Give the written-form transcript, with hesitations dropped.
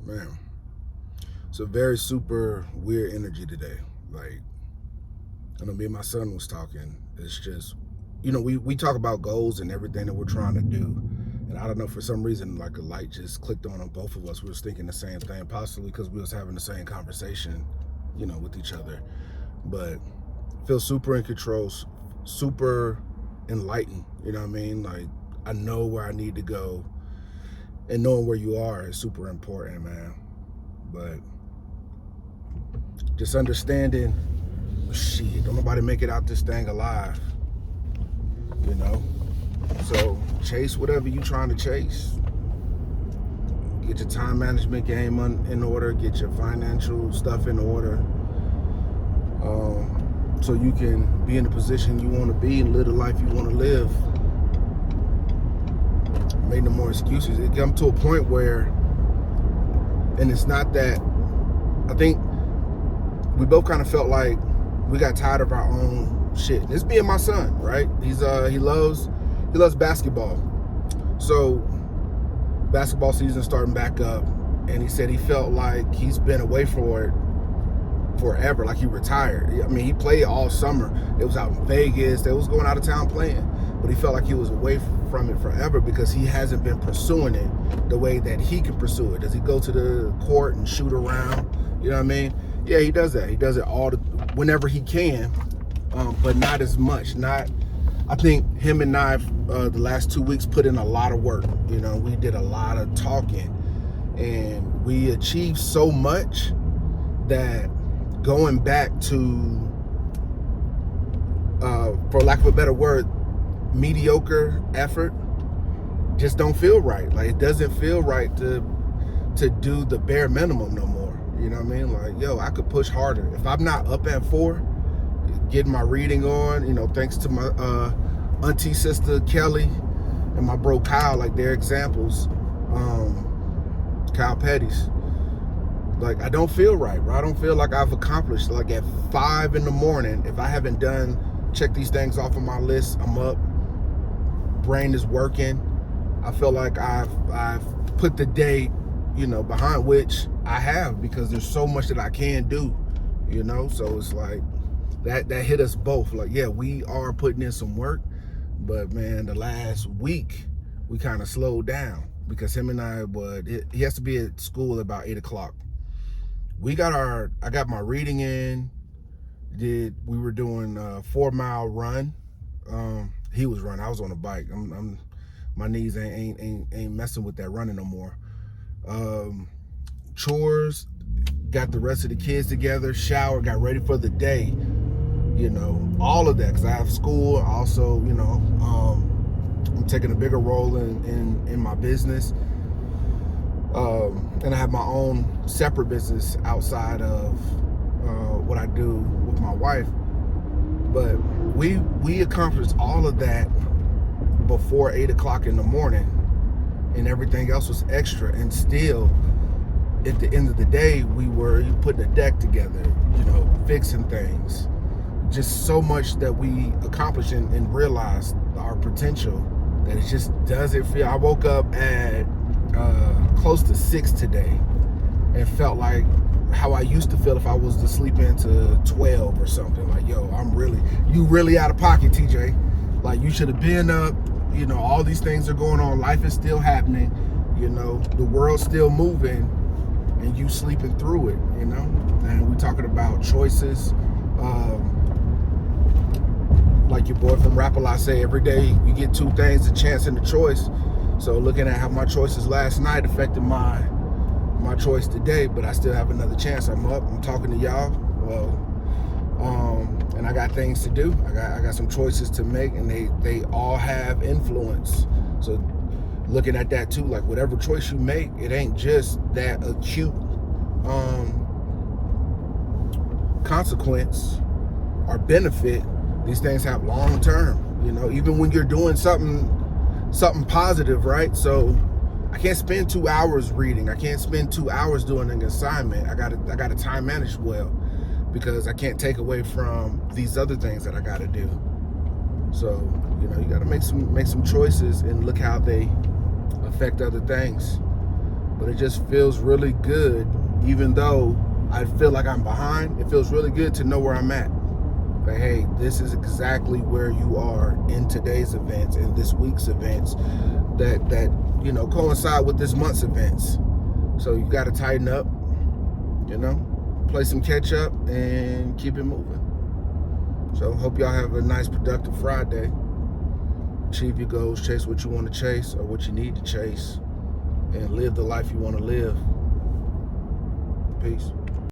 Man, it's a very super weird energy today. Like, I know me and my son was talking. It's just, we talk about goals and everything that we're trying to do. And I don't know, for some reason, like a light just clicked on both of us. We was thinking the same thing, possibly because we was having the same conversation, with each other. But feel super in control, super enlightened. You know what I mean? Like, I know where I need to go, and knowing where you are is super important, man. But just understanding, shit, don't nobody make it out this thing alive, So chase whatever you trying to chase. Get your time management game in order. Get your financial stuff in order. So you can be in the position you want to be and live the life you want to live. Made no more excuses. It come to a point where, and it's not that, I think we both kind of felt like we got tired of our own shit. This being my son, right? He loves basketball. So basketball season starting back up, and he said he felt like he's been away for it forever, like he retired. I mean, he played all summer. It was out in Vegas. They was going out of town playing, but he felt like he was away from it forever because he hasn't been pursuing it the way that he can pursue it. Does he go to the court and shoot around? You know what I mean? Yeah, he does that. He does it whenever he can, but not as much. I think him and I, the last 2 weeks, put in a lot of work. We did a lot of talking, and we achieved so much that going back to, for lack of a better word, mediocre effort just don't feel right. Like, it doesn't feel right to do the bare minimum no more. You know what I mean? Like, yo, I could push harder. If I'm not up at 4, getting my reading on, thanks to my auntie sister Kelly and my bro Kyle, like, they're examples. Kyle Petty's. Like, I don't feel right, bro. I don't feel like I've accomplished. Like, at 5 in the morning, if I haven't check these things off on my list, I'm up. Brain is working. I feel like I've put the day, behind, which I have, because there's so much that I can do, So it's like that hit us both. Like, yeah, we are putting in some work, but man, the last week we kind of slowed down because him and I he has to be at school about 8 o'clock. I got my reading in. We were doing a 4-mile run. He was running. I was on a bike. My knees ain't messing with that running no more. Chores, got the rest of the kids together, showered, got ready for the day. All of that, because I have school. Also, I'm taking a bigger role in my business. And I have my own separate business outside of what I do with my wife. But we accomplished all of that before 8 o'clock in the morning, and everything else was extra. And still, at the end of the day, we were putting a deck together, fixing things. Just so much that we accomplished and realized our potential, that it just doesn't feel. I woke up at close to 6 today and felt like how I used to feel if I was to sleep into 12 or something. Like, yo, you really out of pocket, TJ. Like, you should have been up. All these things are going on. Life is still happening. The world's still moving, and you sleeping through it. And we talking about choices. Like your boy from Rap-A-Lot say, every day you get 2 things, a chance and a choice. So looking at how my choices last night affected my choice today, but I still have another chance. I'm up, I'm talking to y'all. And I got things to do. I got some choices to make, and they all have influence. So looking at that too, like, whatever choice you make, it ain't just that acute consequence or benefit. These things have long term, even when you're doing something positive, right? So I can't spend 2 hours reading. I can't spend 2 hours doing an assignment. I gotta time manage well, because I can't take away from these other things that I gotta do. So, you gotta make some choices and look how they affect other things. but it just feels really good. Even though I feel like I'm behind, it feels really good to know where I'm at. But hey, this is exactly where you are in today's events and this week's events that you know, coincide with this month's events. So you got to tighten up, you know, play some catch up and keep it moving. So hope y'all have a nice, productive Friday. Achieve your goals, chase what you want to chase or what you need to chase, and live the life you want to live. Peace.